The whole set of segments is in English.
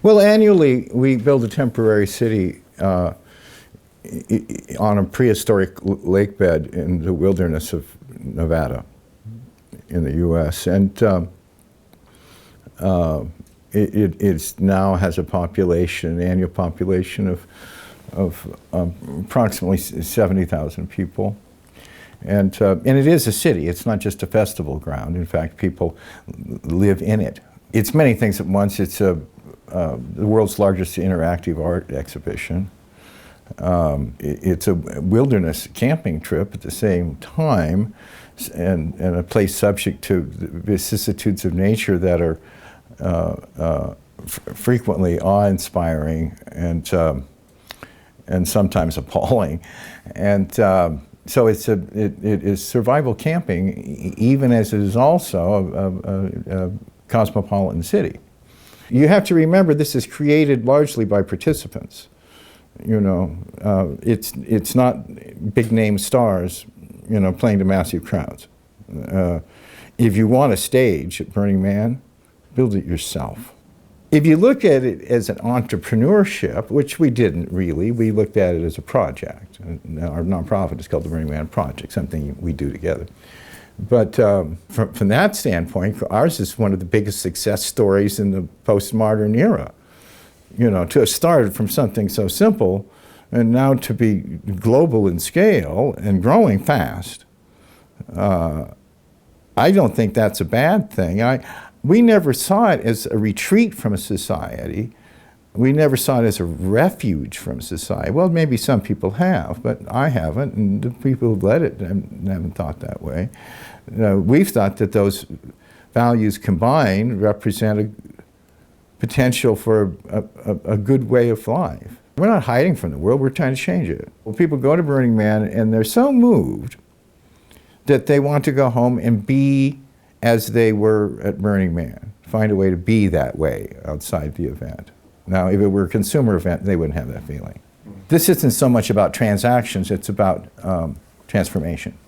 Well, annually we build a temporary city on a prehistoric lake bed in the wilderness of Nevada in the U.S. And it now has a population, an annual population of approximately 70,000 people. And it is a city. It's not just a festival ground. In fact, people live in it. It's many things at once. It's the world's largest interactive art exhibition. It's a wilderness camping trip at the same time, and a place subject to the vicissitudes of nature that are frequently awe-inspiring and sometimes appalling. And so it is survival camping, even as it is also a cosmopolitan city. You have to remember this is created largely by participants. You know, it's not big name stars, you know, playing to massive crowds. If you want a stage at Burning Man, build it yourself. If you look at it as an entrepreneurship, which we didn't really, we looked at it as a project. Our nonprofit is called the Burning Man Project, something we do together. But from that standpoint, ours is one of the biggest success stories in the postmodern era. You know, to have started from something so simple and now to be global in scale and growing fast, I don't think that's a bad thing. We never saw it as a retreat from a society. We never saw it as a refuge from society. Well, maybe some people have, but I haven't, and the people who led it haven't thought that way. We've thought that those values combined represent a potential for a good way of life. We're not hiding from the world, we're trying to change it. Well, people go to Burning Man and they're so moved that they want to go home and be as they were at Burning Man, find a way to be that way outside the event. Now, if it were a consumer event, they wouldn't have that feeling. This isn't so much about transactions, it's about transformation.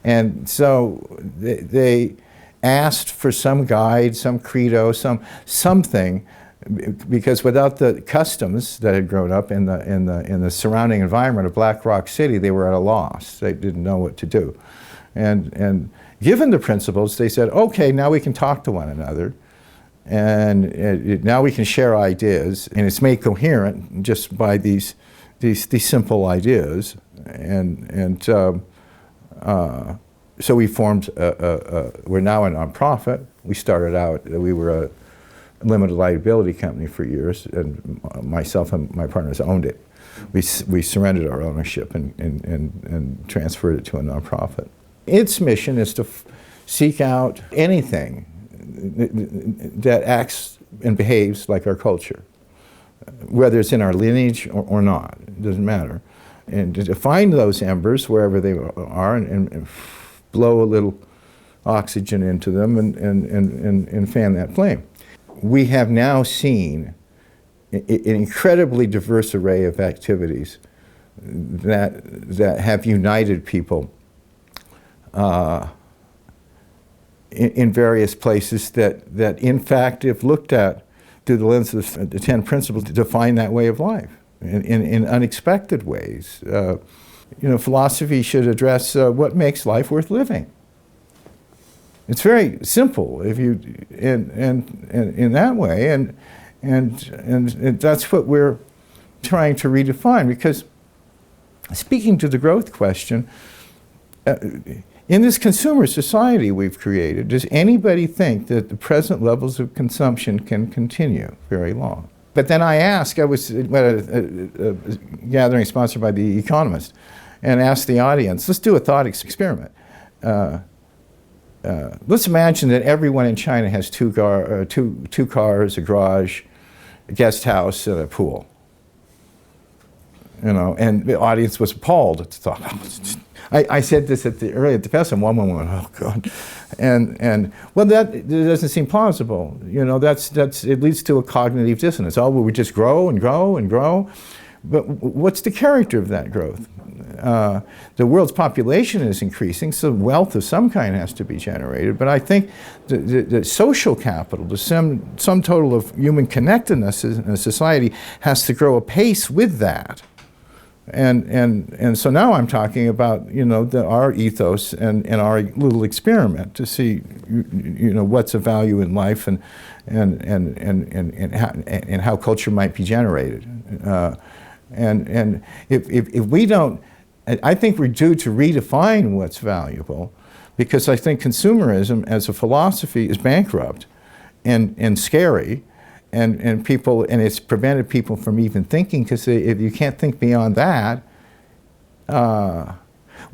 And so they asked for some guide, some credo, something, because without the customs that had grown up in the surrounding environment of Black Rock City, they were at a loss. They didn't know what to do. And given the principles, they said, okay, now we can talk to one another, and now we can share ideas, and it's made coherent just by these simple ideas. So we formed, we're now a nonprofit. We started out, we were a limited liability company for years, and myself and my partners owned it. We surrendered our ownership and transferred it to a nonprofit. Its mission is to seek out anything that acts and behaves like our culture, whether it's in our lineage or not, it doesn't matter. And to find those embers wherever they are and blow a little oxygen into them and fan that flame. We have now seen an incredibly diverse array of activities that have united people in various places that in fact, if looked at through the lens of the 10 principles, define that way of life in unexpected ways. You know, philosophy should address what makes life worth living. It's very simple if you in that way, and that's what we're trying to redefine. Because speaking to the growth question, in this consumer society we've created, does anybody think that the present levels of consumption can continue very long? But then I asked, I was at a gathering sponsored by The Economist, and asked the audience, let's do a thought experiment. Let's imagine that everyone in China has two cars, a garage, a guest house, and a pool. You know, and the audience was appalled at the thought. I said this earlier at the festival, and one went, oh God. And well, that doesn't seem plausible. You know, it leads to a cognitive dissonance. Oh, well, we just grow and grow and grow. But what's the character of that growth? The world's population is increasing, so wealth of some kind has to be generated. But I think the social capital, the sum total of human connectedness in a society, has to grow apace with that. And so now I'm talking about, you know, our ethos and our little experiment to see, you know, what's of value in life and how culture might be generated. And if we don't, I think we're due to redefine what's valuable, because I think consumerism as a philosophy is bankrupt and scary. And people, and it's prevented people from even thinking, because if you can't think beyond that, well,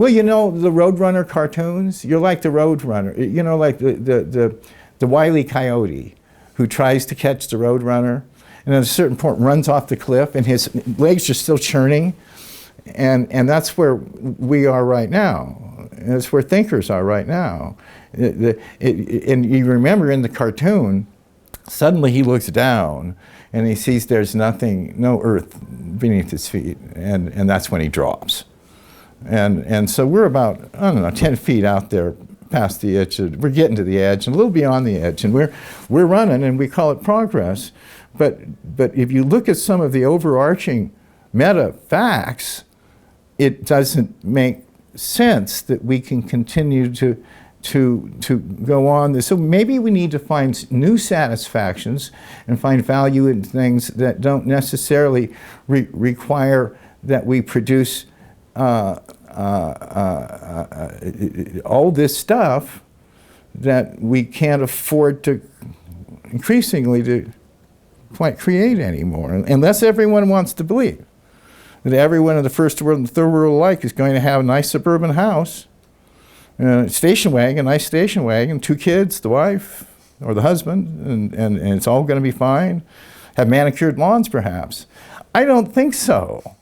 you know, the Roadrunner cartoons, you're like the Roadrunner, you know, like the Wile E. Coyote who tries to catch the Roadrunner, and at a certain point runs off the cliff, and his legs are still churning, and that's where we are right now. And that's where thinkers are right now. And you remember in the cartoon, suddenly he looks down and he sees there's nothing, no earth beneath his feet, and that's when he drops. And so we're about, I don't know, 10 feet out there past the edge. We're getting to the edge and a little beyond the edge, and we're running, and we call it progress. But if you look at some of the overarching meta facts, it doesn't make sense that we can continue to go on this. So maybe we need to find new satisfactions and find value in things that don't necessarily require that we produce all this stuff that we can't afford to increasingly to quite create anymore, unless everyone wants to believe that everyone in the first world and third world alike is going to have a nice suburban house, station wagon, nice station wagon, 2 kids, the wife or the husband, and it's all going to be fine. Have manicured lawns, perhaps. I don't think so.